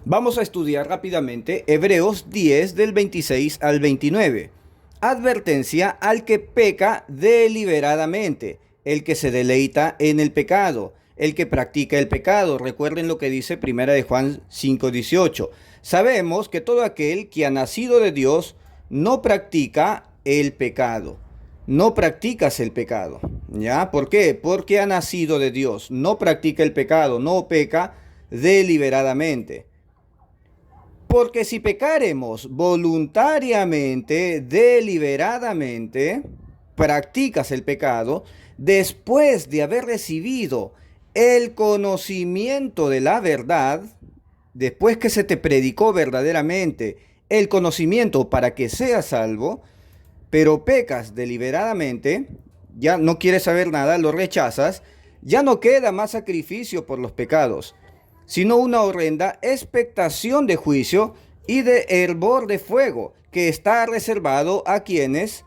Vamos a estudiar rápidamente Hebreos 10 del 26 al 29. Advertencia al que peca deliberadamente, el que se deleita en el pecado, el que practica el pecado. Recuerden lo que dice Primera de Juan 5:18. Sabemos que todo aquel que ha nacido de Dios no practica el pecado. No practicas el pecado. ¿Ya? ¿Por qué? Porque ha nacido de Dios. No practica el pecado, no peca deliberadamente. Porque si pecaremos voluntariamente, deliberadamente, practicas el pecado, después de haber recibido el conocimiento de la verdad, después que se te predicó verdaderamente el conocimiento para que seas salvo, pero pecas deliberadamente, ya no quieres saber nada, lo rechazas, ya no queda más sacrificio por los pecados, sino una horrenda expectación de juicio y de hervor de fuego que está reservado a quienes,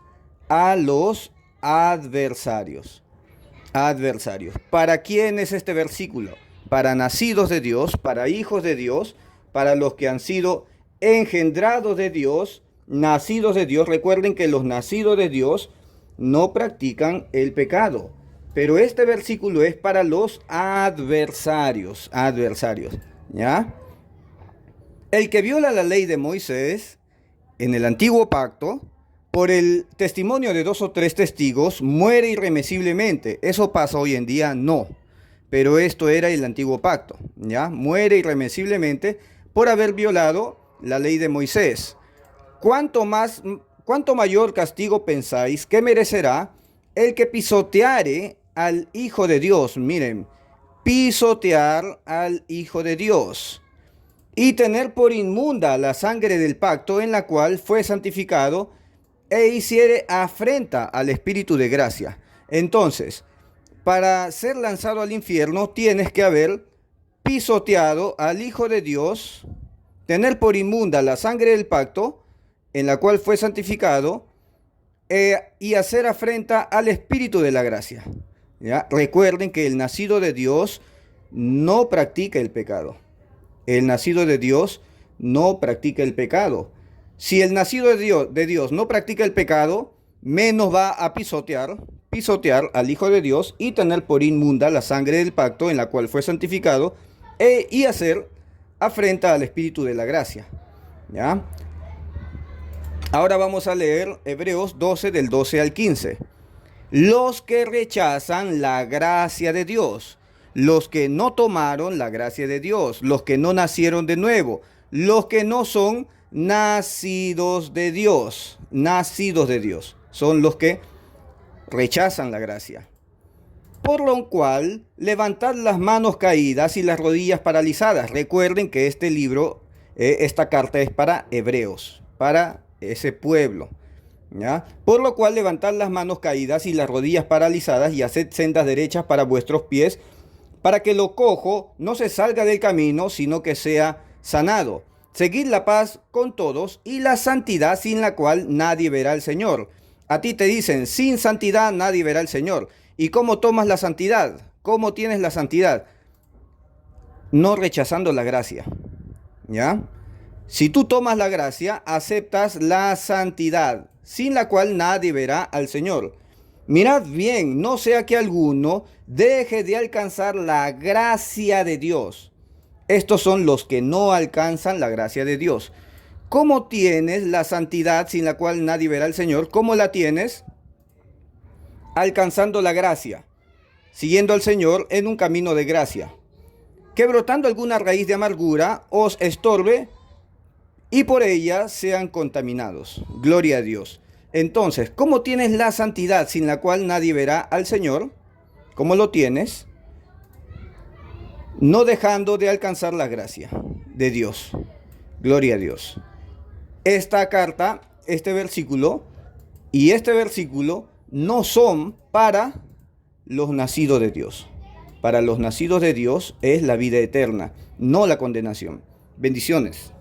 a los adversarios. Adversarios. ¿Para quién es este versículo? Para nacidos de Dios, para hijos de Dios, para los que han sido engendrados de Dios, nacidos de Dios. Recuerden que los nacidos de Dios no practican el pecado. Pero este versículo es para los adversarios, ¿ya? El que viola la ley de Moisés en el antiguo pacto, por el testimonio de 2 o 3 testigos, muere irremisiblemente. Eso pasa hoy en día, no. Pero esto era el antiguo pacto, ¿ya? Muere irremisiblemente por haber violado la ley de Moisés. ¿Cuánto mayor castigo pensáis que merecerá el que pisoteare al Hijo de Dios? Miren, pisotear al Hijo de Dios y tener por inmunda la sangre del pacto en la cual fue santificado e hiciere afrenta al Espíritu de gracia. Entonces, para ser lanzado al infierno tienes que haber pisoteado al Hijo de Dios, tener por inmunda la sangre del pacto en la cual fue santificado, y hacer afrenta al Espíritu de la gracia. ¿Ya? Recuerden que el nacido de Dios no practica el pecado. El nacido de Dios no practica el pecado. Si el nacido de Dios no practica el pecado, menos va a pisotear al Hijo de Dios y tener por inmunda la sangre del pacto en la cual fue santificado, y hacer afrenta al Espíritu de la gracia. ¿Ya? Ahora vamos a leer Hebreos 12 del 12 al 15. Los que rechazan la gracia de Dios, los que no tomaron la gracia de Dios, los que no nacieron de nuevo, los que no son nacidos de Dios, son los que rechazan la gracia. Por lo cual, levantad las manos caídas y las rodillas paralizadas. Recuerden que este libro, esta carta es para hebreos, para ese pueblo, ¿ya? Por lo cual levantad las manos caídas y las rodillas paralizadas y haced sendas derechas para vuestros pies, para que lo cojo no se salga del camino, sino que sea sanado. Seguid la paz con todos y la santidad, sin la cual nadie verá al Señor. A ti te dicen, sin santidad nadie verá al Señor. ¿Y cómo tomas la santidad? ¿Cómo tienes la santidad? No rechazando la gracia, ¿ya? Si tú tomas la gracia, aceptas la santidad, sin la cual nadie verá al Señor. Mirad bien, no sea que alguno deje de alcanzar la gracia de Dios. Estos son los que no alcanzan la gracia de Dios. ¿Cómo tienes la santidad sin la cual nadie verá al Señor? ¿Cómo la tienes? Alcanzando la gracia, siguiendo al Señor en un camino de gracia. Que brotando alguna raíz de amargura os estorbe y por ella sean contaminados. Gloria a Dios. Entonces, ¿cómo tienes la santidad sin la cual nadie verá al Señor? ¿Cómo lo tienes? No dejando de alcanzar la gracia de Dios. Gloria a Dios. Esta carta, este versículo y este versículo no son para los nacidos de Dios. Para los nacidos de Dios es la vida eterna, no la condenación. Bendiciones.